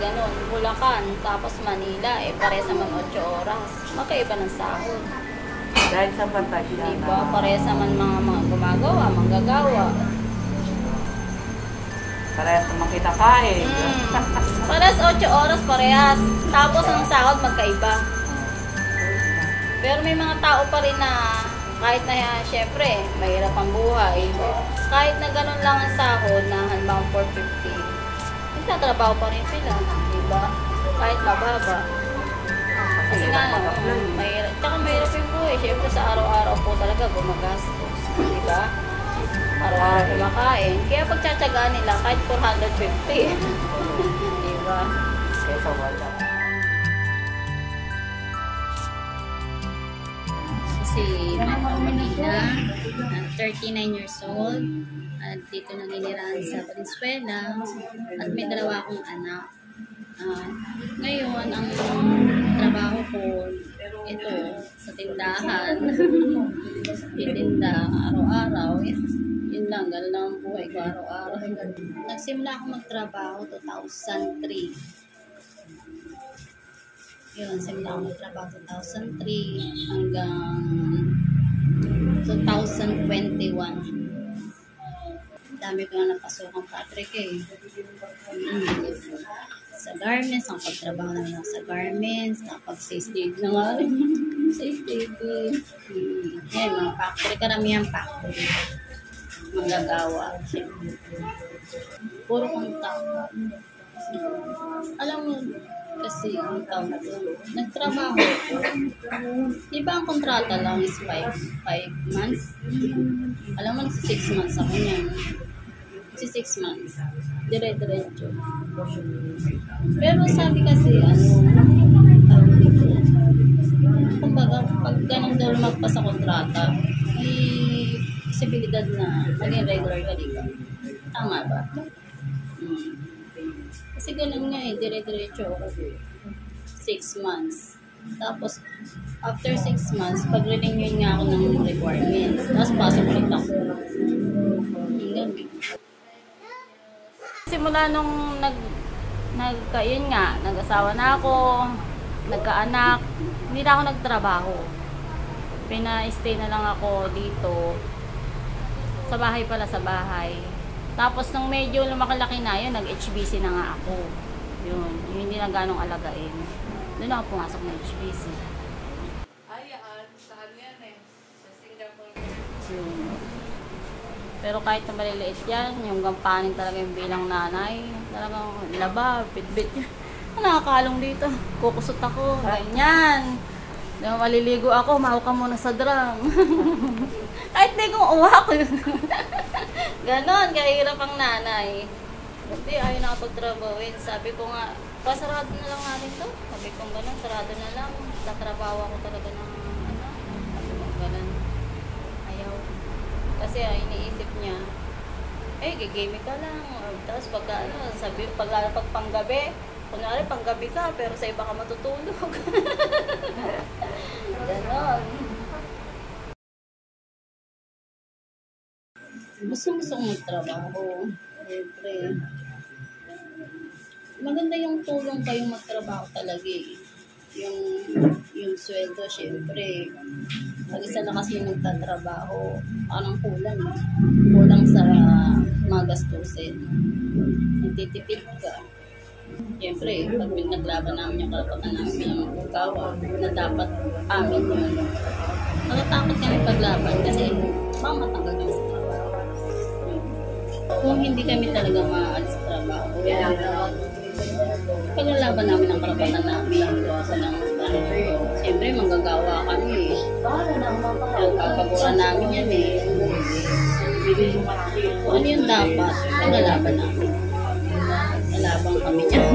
ganun. Bulacan, tapos Manila, pares naman 8 oras. Magkaiba ng sahod. Dahil sa bantay siya na. Diba? Pares naman mga gumagawa, manggagawa. Parehas na makita kain. Pares 8 oras, parehas. Tapos ang sahod magkaiba. Pero may mga tao pa rin na kahit na syempre, mahirap ang buhay. Kahit na ganun lang ang sahod na halimbawa 450, nagtatrabaho pa rin sila, diba? Kahit mababa. Kasi nga, mahirap. Tsaka mahirap yung buhay. Syempre sa araw-araw po talaga gumagastos, diba? Araw-araw kumakain. Kaya pagtsatsagaan nila kahit 450. Diba? Kesa wala. Si Paulina, 39 years old, at dito nanginirahan sa Valenzuela, at may 2 akong anak. Ngayon, ang trabaho ko, ito, sa tindahan, titinda araw-araw, yun lang, gano'n lang ang buhay ko araw-araw. Nagsimula ako magtrabaho 2003. Yun, simula ako nagtrabaho 2003 hanggang 2021. Dami ko na napasokang Patrick sa garments, ang pagtrabaho namin ako sa garments, nakapag-stage na nga rin. Stage. Yan, mga factory, karamihan factory. Manggagawa. Puro kontak. Alam mo, kasi ang tawag ko, nagtrabaho ko. Di ba ang kontrata lang is 5 months? Alam mo, 6 months ako niyan. 6 months. Dire-diretso. Pero sabi kasi, kumbaga, pag ganun daw magpa sa kontrata, may posibilidad na maging regular ka, di ba? Tama ba? Kasi ganun nga dire-diretso ako. 6 months. Tapos, after 6 months, pag-renew nga ako ng requirements. Tapos, pasok ulit ako. Simula nung yun nga, nag-asawa na ako, nagkaanak, hindi na ako nagtrabaho. Pina-stay na lang ako dito. Sa bahay pala, sa bahay. Tapos nung medyo lumakalaki na yun, nag-HBC na nga ako. Yun, hindi na ganong alagain. Doon ako pumasok ng HBC. Saan yan sa Singapore. Yun. Pero kahit na maliliit yan, yung gampanin talaga yung bilang nanay, talagang laba, bitbit. Nakakalong dito. Kukusot ako, ganyan. Maliligo ako, mahaw ka muna sa drum. Kahit di kong uwa ko yun. Ganon, kahirap ang nanay. Hindi, ayaw na kapag-trabahuin. Sabi ko nga, pasarado na lang natin to. Sabi ko ganon, sarado na lang. Tatrabaho ako talaga ng sabi ko ganon. Ayaw. Kasi iniisip niya, gigame ka lang. Tapos pagka, sabi, pag panggabi, kunwari panggabi ka, pero sa iba ka matutulog. Ganon. Gusto kong magtrabaho. Siyempre. Maganda yung tulong kayong magtrabaho talaga eh. Yung sweldo, siyempre. Mag-isa na kasi yung nagtatrabaho. Anong kulang eh. Kulang sa mga gastusin. Nagtitipid ka. Siyempre, pag naglaban namin yung karapatan namin bilang magagawa na dapat amin yun. Natatakot kami paglaban kasi mamatanggal kami sa trabaho. Kung hindi kami talaga maalis sa trabaho, paglalaban namin ang karapatan namin, siyempre manggagawa kami. Pagpapaguran namin yan eh. Kung ano yung dapat, paglalaban namin. Nalabang kami niyan.